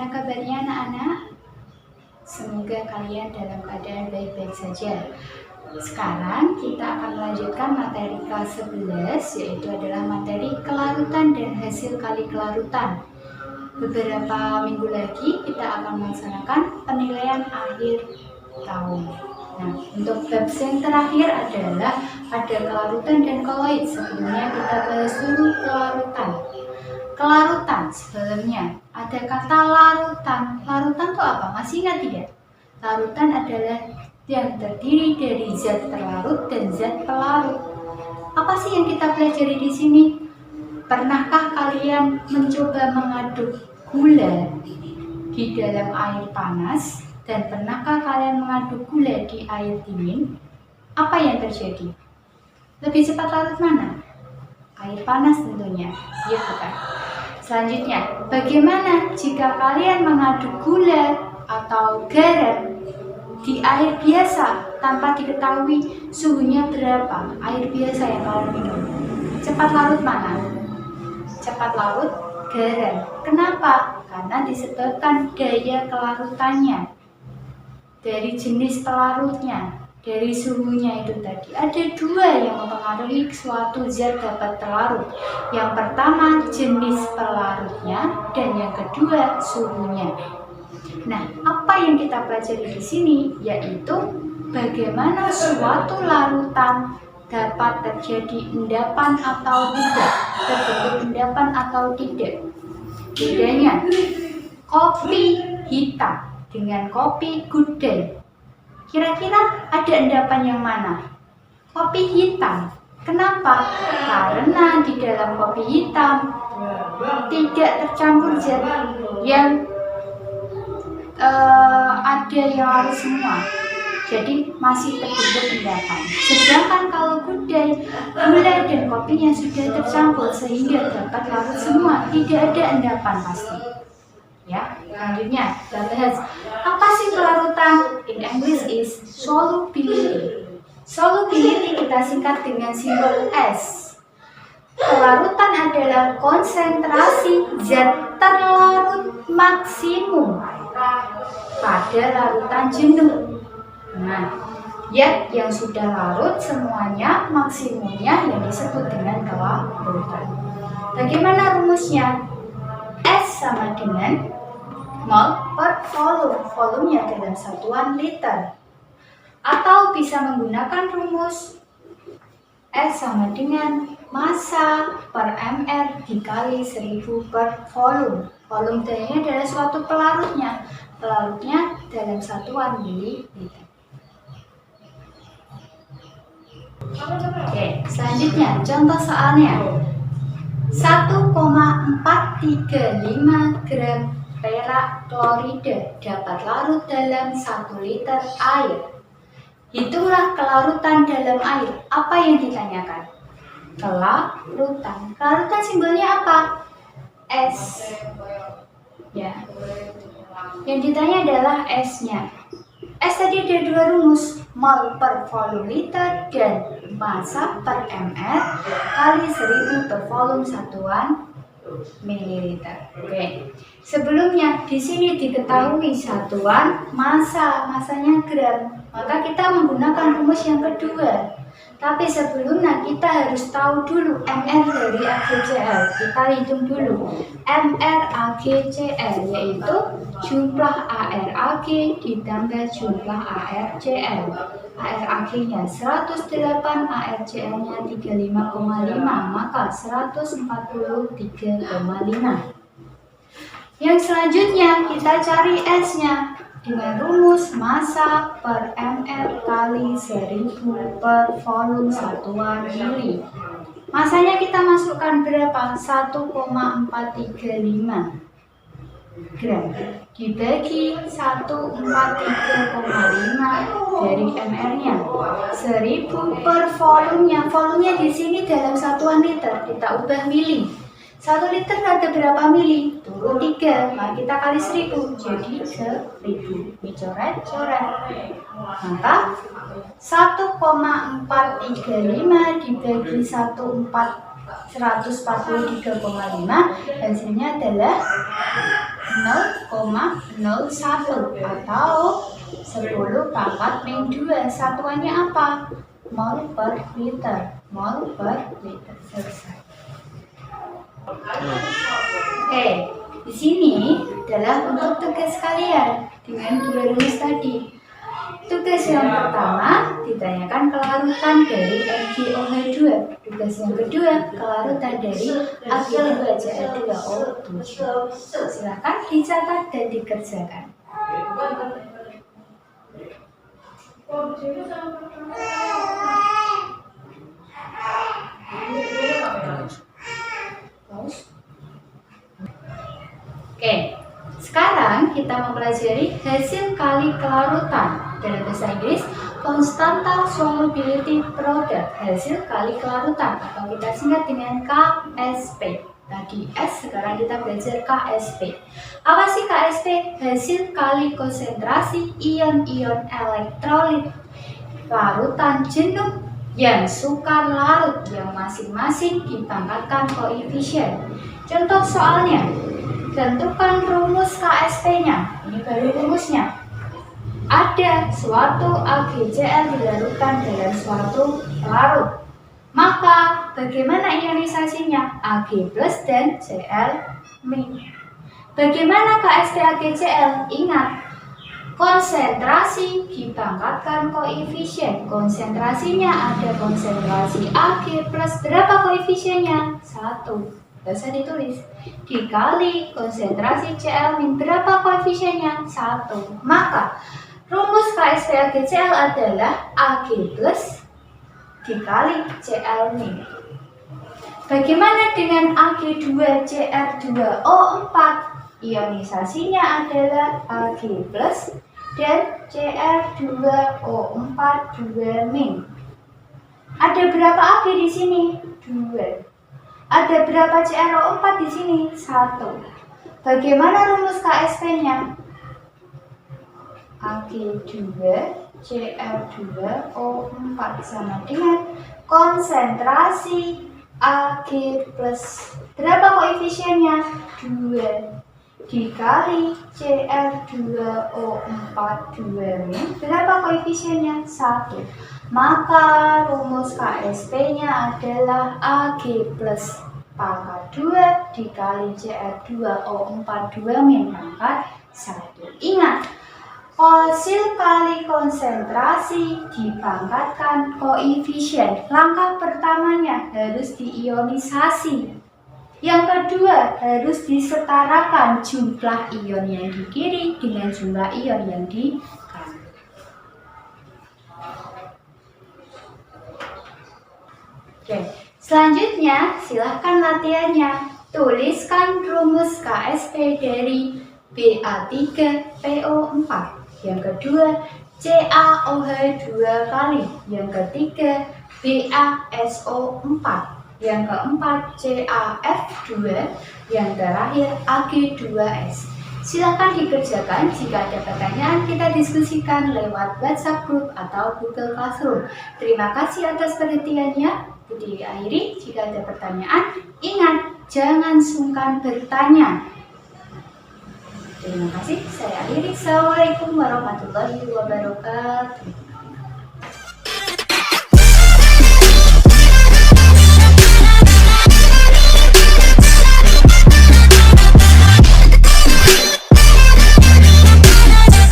Bagaimana kabarnya anak-anak? Semoga kalian dalam keadaan baik-baik saja. Sekarang kita akan melanjutkan materi kelas 11, yaitu adalah materi kelarutan dan hasil kali kelarutan. Beberapa minggu lagi kita akan melaksanakan penilaian akhir tahun. Nah, untuk bab yang terakhir adalah ada kelarutan dan koloid. Sebelumnya kita bahas dulu kelarutan. Kelarutan sebelumnya ada kata larutan. Larutan itu apa? Masih ingat tidak? Larutan adalah yang terdiri dari zat terlarut dan zat pelarut. Apa sih yang kita pelajari di sini? Pernahkah kalian mencoba mengaduk gula di dalam air panas? Dan pernahkah kalian mengaduk gula di air dingin? Apa yang terjadi? Lebih cepat larut mana? Air panas tentunya, ya bukan? Selanjutnya, bagaimana jika kalian mengaduk gula atau garam di air biasa tanpa diketahui suhunya berapa? Air biasa yang kalian minum. Cepat larut mana? Cepat larut garam. Kenapa? Karena disebabkan daya kelarutannya. Dari jenis pelarutnya, dari suhunya itu tadi. Ada dua yang mempengaruhi suatu zat dapat terlarut. Yang pertama jenis pelarutnya dan yang kedua suhunya. Nah, apa yang kita pelajari di sini yaitu bagaimana suatu larutan dapat terjadi endapan atau tidak, terbentuk endapan atau tidak. Bedanya kopi hitam dengan kopi gudeg. Kira-kira ada endapan yang mana? Kopi hitam. Kenapa? Karena di dalam kopi hitam tidak tercampur zat yang ada yang larut semua. Jadi masih terbentuk endapan. Sedangkan kalau gudeg, gula dan kopinya sudah tercampur sehingga dapat larut semua. Tidak ada endapan pasti. Ya, selanjutnya kita bahas apa sih kelarutan? In English is solubility. Solubility kita singkat dengan simbol S. Kelarutan adalah konsentrasi zat terlarut maksimum pada larutan jenuh. Nah, zat yang sudah larut semuanya maksimumnya yang disebut dengan kelarutan. Bagaimana rumusnya? S sama dengan mol per volume. Volumenya dalam satuan liter. Atau bisa menggunakan rumus S sama dengan massa per ml dikali 1000 per volume. Volume dayanya adalah suatu pelarutnya. Pelarutnya dalam satuan mililiter. Oke, selanjutnya contoh soalnya. 1,435 gram perak klorida dapat larut dalam 1 liter air. Hitunglah kelarutan dalam air. Apa yang ditanyakan? Kelarutan. Kelarutan simbolnya apa? S. Ya. Yang ditanya adalah S-nya. S tadi ada dua rumus, mol per volume liter dan massa per ml kali 1000 per volume satuan mililiter. Oke. Sebelumnya di sini diketahui satuan massa, massanya gram. Maka kita menggunakan rumus yang kedua. Tapi sebelumnya kita harus tahu dulu mR dari AgCl. Kita hitung dulu mR AgCl yaitu jumlah ArAg ditambah jumlah ArCl. ArAg-nya 108, ArCl-nya 35,5, maka 143,5. Yang selanjutnya kita cari S-nya dengan rumus massa per ml kali 1000 per volume satuan mili. Masanya kita masukkan berapa? 1,435 gram dibagi 143,5 dari ml-nya. 1000 per volumenya. Volumenya di sini dalam satuan liter, kita ubah mili. 1 liter ada berapa mili? Turun 3, maka kita kali 1000, jadi 1000. Dicoret-coret. Maka 1,435 dibagi 143,5 hasilnya adalah 0,01 atau 10 pangkat min 2. Satuannya apa? Mol per liter. Mol per liter. Selesai. Oke, di sini adalah untuk tugas kalian dengan dua rumus tadi. Tugas yang pertama ditanyakan kelarutan dari NaCO2. Tugas yang kedua kelarutan dari Ag2Cl2O7. Silakan dicatat dan dikerjakan. Oke, sekarang kita mempelajari hasil kali kelarutan. Dalam bahasa Inggris, Constantal Solubility Product, hasil kali kelarutan, atau kita singkat dengan KSP. Tadi S, sekarang kita belajar KSP. Apa sih KSP? Hasil kali konsentrasi ion-ion elektrolit larutan jenuh yang sukar larut yang masing-masing dipangkatkan koefisien. Contoh soalnya, tentukan rumus KSP-nya. Ini baru rumusnya. Ada suatu AgCl dilarutkan dalam suatu larut. Maka bagaimana ionisasinya? Ag plus dan Cl min. Bagaimana KSP AgCl? Ingat, konsentrasi dipangkatkan koefisien. Konsentrasinya ada konsentrasi Ag plus berapa koefisiennya? 1. Bisa ditulis. Dikali konsentrasi Cl min berapa koefisiennya? 1. Maka rumus KSP AgCl adalah Ag plus dikali Cl min. Bagaimana dengan Ag2Cr2O4? Ionisasinya adalah Ag plus dan Cr2O4 2 min. Ada berapa Ag di sini? 2. Ada berapa CrO4 di sini? 1. Bagaimana rumus KSP-nya? Ag2 Cr2O4 sama dengan konsentrasi Ag plus berapa koefisiennya? 2 dikali Cr2O4 2 min berapa koefisiennya? 1. Maka rumus KSP-nya adalah Ag plus pangkat 2 dikali Cr2O4 2 min pangkat 1. Ingat, hasil kali konsentrasi dipangkatkan koefisien. Langkah pertamanya harus diionisasi. Yang kedua harus disetarakan jumlah ion yang di kiri dengan jumlah ion yang di kanan. Oke, selanjutnya silahkan latihannya. Tuliskan rumus KSP dari Ba3PO4. Yang kedua, CaOH 2 kali. Yang ketiga, BaSO4. Yang keempat, CaF2. Yang terakhir, Ag2S. Silakan dikerjakan. Jika ada pertanyaan, kita diskusikan lewat WhatsApp group atau Google Classroom. Terima kasih atas perhatiannya. Diakhiri, jika ada pertanyaan, ingat, jangan sungkan bertanya. Terima kasih. Saya akhiri. Assalamualaikum warahmatullahi wabarakatuh.